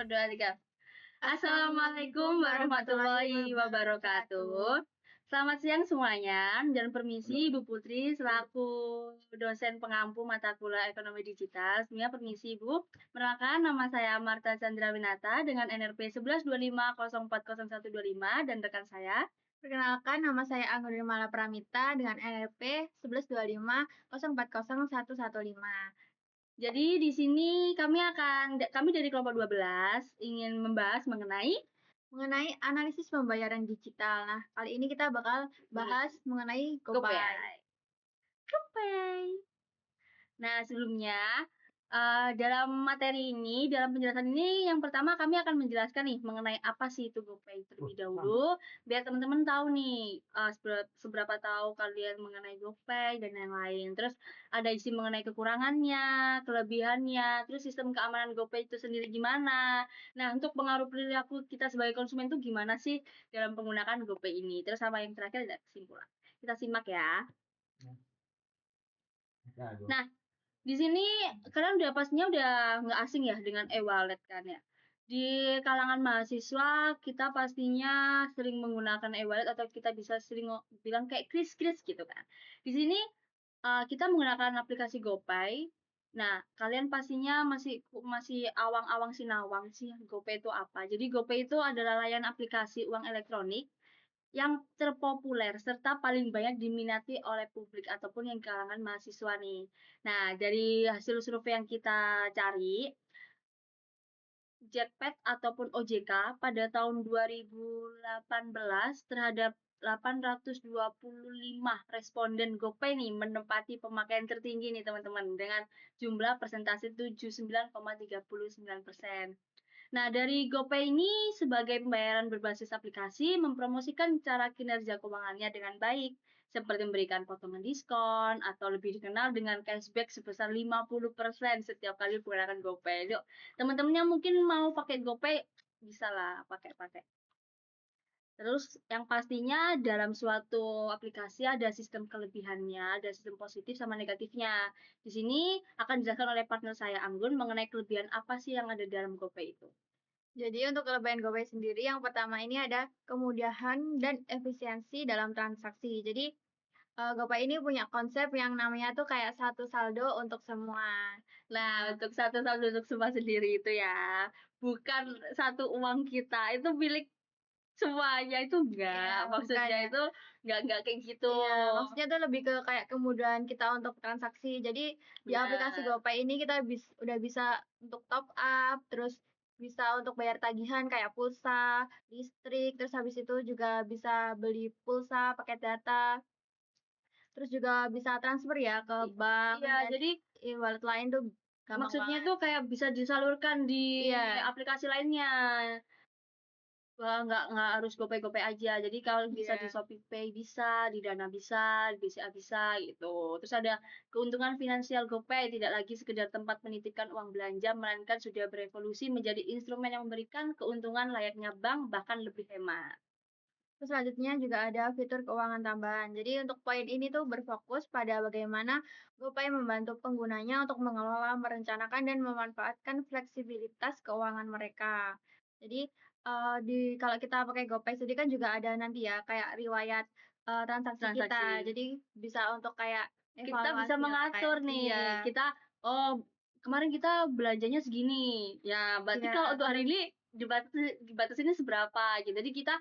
2, 3. Assalamualaikum warahmatullahi wabarakatuh. Selamat siang semuanya, dan permisi Ibu Putri selaku dosen pengampu mata kuliah ekonomi digital. Semuanya permisi Ibu. Perkenalkan, nama saya Marta Chandrawinata dengan NRP 1125040125 dan rekan saya. Perkenalkan, nama saya Anggun Mala Pramita dengan NRP 1125040115. Jadi di sini kami dari kelompok 12 ingin membahas mengenai analisis pembayaran digital. Nah, kali ini kita bakal bahas mengenai GoPay. Nah, sebelumnya dalam materi ini, dalam penjelasan ini, yang pertama kami akan menjelaskan nih mengenai apa sih itu GoPay terlebih dahulu, biar teman-teman tahu nih seberapa tahu kalian mengenai GoPay dan yang lain. Terus ada isi mengenai kekurangannya, kelebihannya, terus sistem keamanan GoPay itu sendiri gimana. Nah, untuk pengaruh perilaku kita sebagai konsumen itu gimana sih dalam penggunaan GoPay ini. Terus sama yang terakhir ada kesimpulan. Kita simak ya. Nah, di sini kalian pastinya udah nggak asing ya dengan e-wallet kan ya. Di kalangan mahasiswa kita pastinya sering menggunakan e-wallet atau kita bisa sering bilang kayak kris-kris gitu kan. Di sini kita menggunakan aplikasi GoPay. Nah, kalian pastinya masih awang-awang sinawang sih GoPay itu apa. Jadi GoPay itu adalah layanan aplikasi uang elektronik yang terpopuler serta paling banyak diminati oleh publik ataupun yang kalangan mahasiswa nih. Nah, dari hasil survei yang kita cari, Jetpad ataupun OJK pada tahun 2018 terhadap 825 responden GoPay nih menempati pemakaian tertinggi nih teman-teman dengan jumlah persentase 79,39%. Nah, dari GoPay ini sebagai pembayaran berbasis aplikasi mempromosikan cara kinerja keuangannya dengan baik, seperti memberikan potongan diskon atau lebih dikenal dengan cashback sebesar 50% setiap kali menggunakan GoPay. Yuk, teman-temannya mungkin mau pakai GoPay, bisa lah pakai-pakai. Terus yang pastinya dalam suatu aplikasi ada sistem kelebihannya, ada sistem positif sama negatifnya. Di sini akan dijelaskan oleh partner saya Anggun mengenai kelebihan apa sih yang ada dalam GoPay itu. Jadi untuk kelebihan GoPay sendiri, yang pertama ini ada kemudahan dan efisiensi dalam transaksi. Jadi GoPay ini punya konsep yang namanya tuh kayak satu saldo untuk semua. Nah, untuk satu saldo untuk semua sendiri itu ya, bukan satu uang kita, itu milik semuanya itu enggak. Iya, Maksudnya bukan ya. itu enggak kayak gitu. Iya, maksudnya tuh lebih ke kayak kemudahan kita untuk transaksi. Jadi di aplikasi Benar. GoPay ini kita udah bisa untuk top up, terus bisa untuk bayar tagihan kayak pulsa, listrik, terus habis itu juga bisa beli pulsa, paket data, terus juga bisa transfer ya ke bank Iya, dan jadi e-wallet lain tuh gampang maksudnya banget. tuh kayak bisa disalurkan di Iya, aplikasi lainnya. Wah, nggak harus GoPay aja. Jadi kalau bisa di iya. ShopeePay bisa, di Dana bisa, di BCA bisa gitu. Terus ada keuntungan finansial GoPay, tidak lagi sekedar tempat menitipkan uang belanja, melainkan sudah berevolusi menjadi instrumen yang memberikan keuntungan layaknya bank, bahkan lebih hemat. Terus selanjutnya juga ada fitur keuangan tambahan. Jadi untuk poin ini tuh berfokus pada bagaimana GoPay membantu penggunanya untuk mengelola, merencanakan, dan memanfaatkan fleksibilitas keuangan mereka. Jadi kalau kita pakai GoPay sendiri kan juga ada nanti ya kayak riwayat transaksi kita. Transaksi. Jadi bisa untuk kayak Kita bisa evaluasi lah kayak mengatur nih, iya, oh kemarin kita belanjanya segini, ya berarti iya, kalau untuk hari terus ini dibatasinnya seberapa gitu. Jadi kita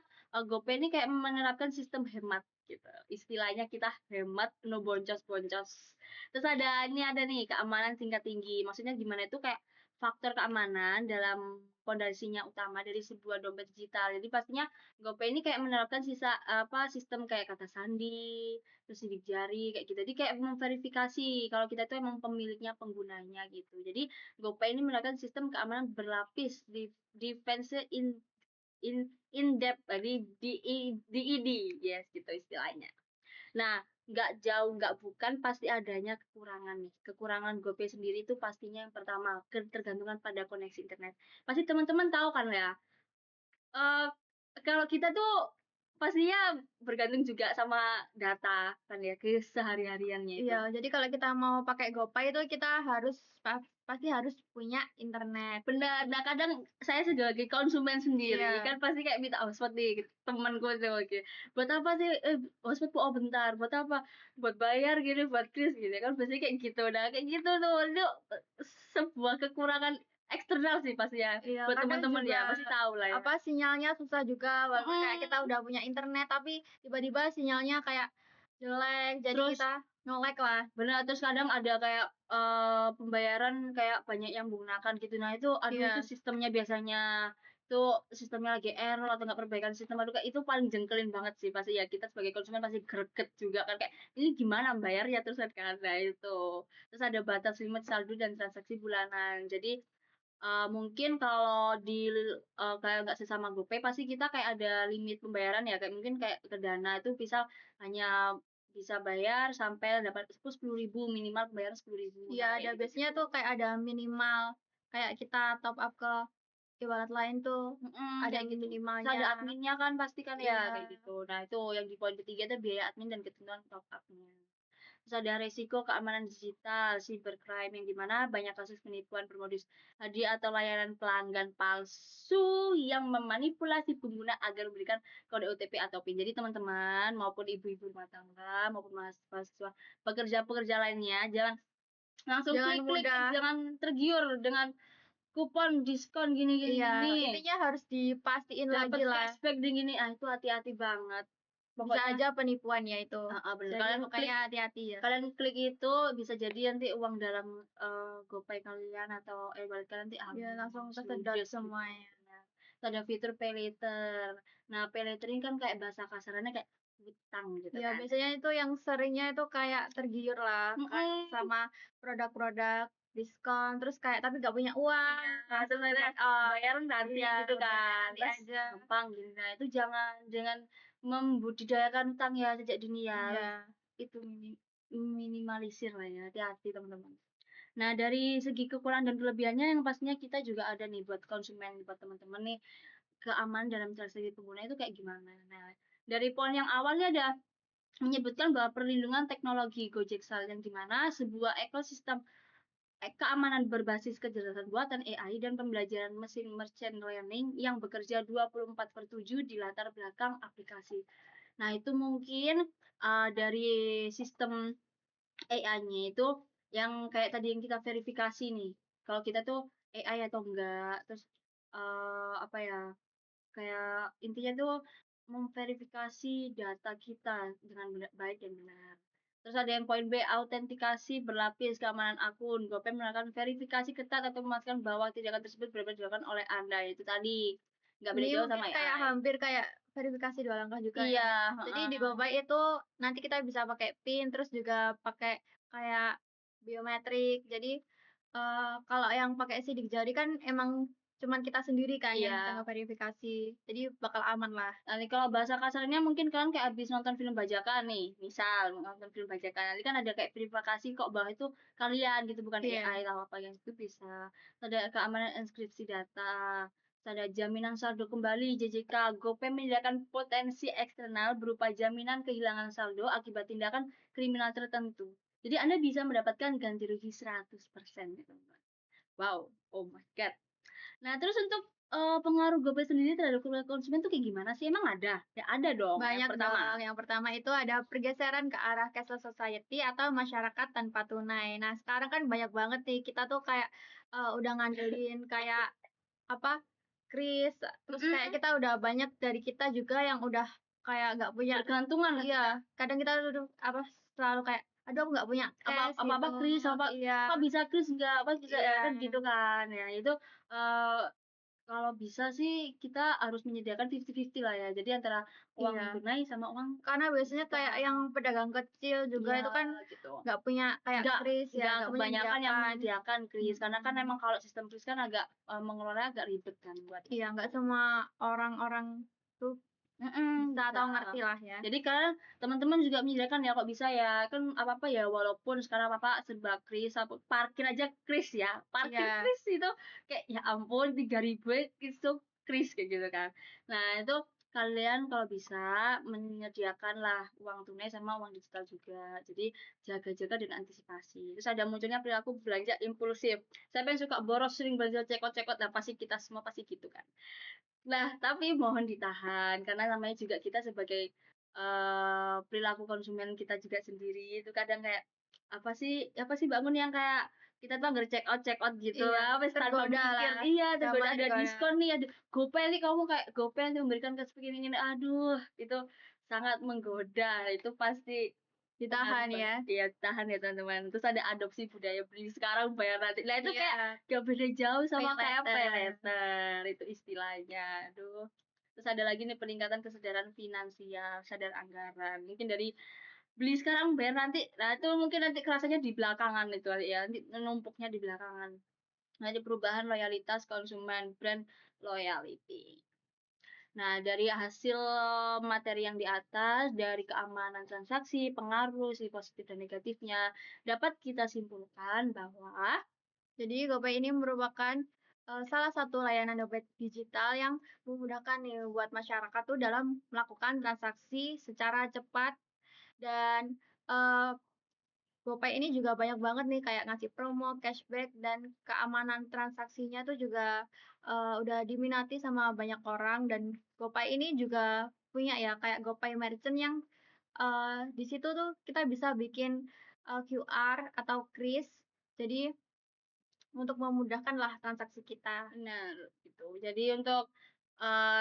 GoPay ini kayak menerapkan sistem hemat gitu. Istilahnya kita hemat no boncos-boncos. Terus ada nih keamanan tingkat tinggi. Maksudnya gimana itu kayak faktor keamanan dalam fondasinya utama dari sebuah dompet digital. Jadi pastinya GoPay ini kayak menerapkan sistem kayak kata sandi, terus sidik jari kayak gitu. Jadi kayak memverifikasi kalau kita itu emang pemiliknya, penggunanya gitu. Jadi GoPay ini menerapkan sistem keamanan berlapis di defense in depth DED, yes gitu istilahnya. Nah, nggak jauh nggak bukan pasti adanya kekurangan nih. Kekurangan GoPay sendiri itu pastinya yang pertama ketergantungan pada koneksi internet. Pasti teman-teman tahu kan ya, kalau kita tuh pastinya bergantung juga sama data kan ya, kesehari-hariannya itu. Iya, jadi kalau kita mau pakai GoPay itu kita harus pasti harus punya internet. Benar. Nah, kadang saya sebagai konsumen sendiri Iya. kan pasti kayak minta hotspot nih temanku tuh, oke. Buat apa sih? Hotspot oh bentar, buat apa? Buat bayar gini, buat kris gitu kan biasanya kayak gitu. Nah, kayak gitu tuh itu sebuah kekurangan eksternal sih pasti ya. Iya, Buat kadang teman-teman ya, juga pasti tahu lah ya. apa sinyalnya susah juga walaupun kayak kita Mhm. udah punya internet tapi tiba-tiba sinyalnya kayak jelek jadi Terus kita nge-lag lah. benar, terus kadang ada kayak, pembayaran kayak banyak yang menggunakan gitu. Nah itu, aduh itu Iya. sistemnya biasanya, itu sistemnya lagi error atau nggak perbaikan sistem, aduh Kak, itu paling jengkelin banget sih pasti ya, kita sebagai konsumen pasti greget juga kan, kayak, "Ini gimana bayarnya?" Terus kan, nah itu. Terus ada batas limit saldo dan transaksi bulanan. Jadi, mungkin kalau kayak nggak sesama GoPay pasti kita kayak ada limit pembayaran ya, kayak mungkin kayak ke Dana itu bisa hanya bisa bayar sampai dapat 10.000 minimal pembayaran 10.000. Iya, Nah, ada kayak biasanya gitu-gitu. tuh kayak ada minimal kayak kita top up ke e-wallet lain tuh Mhm, ada kayak gitu. Terus minimalnya. ada adminnya kan pasti kan ya, Iya. kayak gitu. Nah, itu yang di poin ketiga itu biaya admin dan ketentuan top up-nya. Terus ada resiko keamanan digital, cybercrime, yang dimana banyak kasus penipuan bermodus hadiah atau layanan pelanggan palsu yang memanipulasi pengguna agar memberikan kode OTP atau PIN. Jadi teman-teman maupun ibu-ibu rumah tangga maupun mahasiswa pekerja-pekerja lainnya jangan langsung Jangan klik-klik, mudah. jangan tergiur dengan kupon diskon gini gini Iya, gini, intinya harus dipastiin dapat lagi lah. cashback di gini, ah itu hati-hati banget. Bisa Pokoknya aja penipuan ya itu. bener, Jadi makanya hati-hati ya. kalian klik itu bisa jadi nanti uang dalam, GoPay kalian atau e-wallet kalian nanti Ya langsung hangus, kesedot ludes gitu. semuanya. Nah, terus ada fitur pay later. Nah, pay later ini kan kayak bahasa kasarnya kayak hutang gitu Ya kan. biasanya itu yang seringnya itu kayak tergiur lah kan Mhm. sama produk-produk diskon terus kayak tapi nggak punya uang, Iya, terus akhirnya cut off. bayaran nanti Iya, gitu bayarnya kan, nanti terus aja. gampang gitu. Nah, itu jangan jangan membudidayakan utang ya sejak dini ya, harus Iya. itu minimalisir lah ya, hati-hati teman-teman. Nah, dari segi kekurangan dan kelebihannya yang pastinya kita juga ada nih buat konsumen, buat teman-teman nih, keamanan dalam transaksi pengguna itu kayak gimana. Nah, dari poin yang awalnya ada menyebutkan bahwa perlindungan teknologi Gojek Sal yang di mana sebuah ekosistem keamanan berbasis kecerdasan buatan AI dan pembelajaran mesin machine learning yang bekerja 24/7 di latar belakang aplikasi. Nah, itu mungkin, dari sistem AI-nya itu yang kayak tadi yang kita verifikasi nih, kalau kita tuh AI atau enggak, terus, apa ya, kayak intinya tuh memverifikasi data kita dengan baik dan benar. Terus ada yang poin B, autentikasi berlapis keamanan akun. GoPay menerapkan verifikasi ketat atau memastikan bahwa tindakan tersebut benar-benar dilakukan oleh Anda. Itu tadi, nggak beda Ini jauh mungkin sama kayak AI. hampir kayak verifikasi 2 langkah juga Iya, ya. Jadi di heeh. GoPay itu nanti kita bisa pakai PIN, terus juga pakai kayak biometrik. Jadi, kalau yang pakai sidik jari kan emang cuman kita sendiri kan yang bisa Iya. ngeverifikasi. Jadi bakal aman lah. Nanti kalau bahasa kasarnya mungkin kalian kayak habis nonton film bajakan nih, misal nonton film bajakan, nanti kan ada kayak verifikasi kok bahwa itu kalian gitu, bukan Iya. AI atau apa, yang itu bisa. Ada keamanan enkripsi data, terus ada jaminan saldo kembali JJK. GoPay menyediakan potensi eksternal berupa jaminan kehilangan saldo akibat tindakan kriminal tertentu. Jadi Anda bisa mendapatkan ganti rugi 100% gitu. Wow, oh my god. Nah, terus untuk, pengaruh GoPay sendiri terhadap keluarga konsumen tuh kayak gimana sih? Emang ada? Ya ada dong, yang Banyak pertama. dong. Yang pertama itu ada pergeseran ke arah cashless society atau masyarakat tanpa tunai. Nah, sekarang kan banyak banget nih kita tuh kayak, udah ngandelin kayak apa, kris, terus kayak Mhm, kita udah banyak dari kita juga yang udah kayak nggak punya. bergantungan lah kita. Iya, kadang kita tuh apa, selalu kayak, "Aduh aku nggak punya cash," gitu. Apa-apa kris, apa Iya, kok bisa kris nggak apa bisa ya iya, kan gitu kan. Ya itu, eee, kalau bisa sih kita harus menyediakan 50-50 lah ya. Jadi antara uang iya. tunai sama uang Karena biasanya kayak digital. yang pedagang kecil juga Iya, itu kan gitu. nggak punya kayak Nggak kris ya, nggak nggak punya kebanyakan yang menyediakan. menyediakan kris, karena kan Mhm. emang kalau sistem kris kan agak, mengelolanya agak ribet kan buat Iya, itu. nggak semua orang-orang tuh Mhm, bisa bisa. atau ngerti lah ya. Jadi kalian teman-teman juga menyediakan ya kok bisa ya, kan apa-apa ya walaupun sekarang Bapak serba kris, apa parkir aja kris ya, parkir Iya, kris itu kayak ya ampun 3.000 itu kris kayak gitu kan. Nah itu, kalian kalau bisa menyediakanlah uang tunai sama uang digital juga. Jadi jaga-jaga dan antisipasi. Terus ada munculnya perilaku belanja impulsif. Siapa yang suka boros, sering belanja cekot-cekot, nah pasti kita semua pasti gitu kan. Nah, tapi mohon ditahan karena namanya juga kita sebagai perilaku konsumen kita juga sendiri itu kadang kayak apa sih bangun yang kayak kita tuh anggar check out gitu Iya, lah, wis tanpa tergoda mikir lah, iya, tergoda gampang ada tergoda. diskon nih, ada GoPay nih, kamu kayak GoPay nanti memberikan kesepegini ini, aduh itu sangat menggoda, itu pasti Ditahan ya. iya tahan ya teman-teman. Terus ada adopsi budaya beli sekarang bayar nanti. Nah itu kayak Iya, gak beda jauh pay sama kayak pay later. later itu istilahnya. Aduh. Terus ada lagi nih peningkatan kesadaran finansial, sadar anggaran. Mungkin dari beli sekarang bayar nanti. Nah itu mungkin nanti kerasanya di belakangan itu ya, nanti numpuknya di belakangan. Nanti perubahan loyalitas konsumen, brand loyalty. Nah, dari hasil materi yang di atas, dari keamanan transaksi, pengaruh, sisi positif dan negatifnya, dapat kita simpulkan bahwa Jadi GoPay ini merupakan salah satu layanan dompet digital yang memudahkan nih buat masyarakat tuh dalam melakukan transaksi secara cepat dan GoPay ini juga banyak banget nih kayak ngasih promo, cashback, dan keamanan transaksinya tuh juga udah diminati sama banyak orang dan GoPay ini juga punya ya kayak GoPay Merchant yang di situ tuh kita bisa bikin QR atau kris. Jadi untuk memudahkan lah transaksi kita. benar gitu. Jadi untuk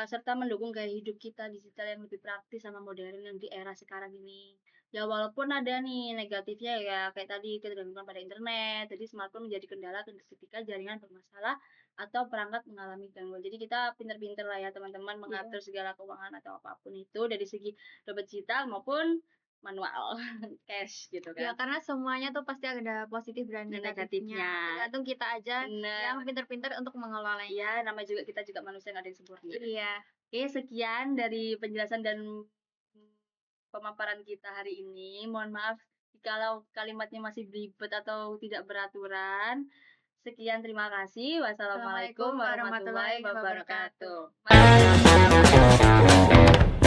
serta mendukung gaya hidup kita digital yang lebih praktis sama modern yang di era sekarang ini. Ya walaupun ada nih negatifnya ya kayak tadi ketergantungan pada internet, jadi smartphone menjadi kendala ketika jaringan bermasalah atau perangkat mengalami gangguan. Jadi kita pinter-pinter lah ya teman-teman Iya. mengatur segala keuangan atau apapun itu dari segi dompet digital maupun manual cash gitu Ya, kan. karena semuanya tuh pasti ada positif dan Dan negatifnya. negatifnya. Tergantung kita aja yang Bener. pinter-pinter untuk mengelolanya. Ya, namanya juga kita juga manusia nggak ada yang sempurna. Iya. Oke, sekian dari penjelasan dan pemaparan kita hari ini. Mohon maaf kalau kalimatnya masih belibet atau tidak beraturan. Sekian, terima kasih. Wassalamualaikum Assalamualaikum warahmatullahi warahmatullahi wabarakatuh. wabarakatuh. Mari.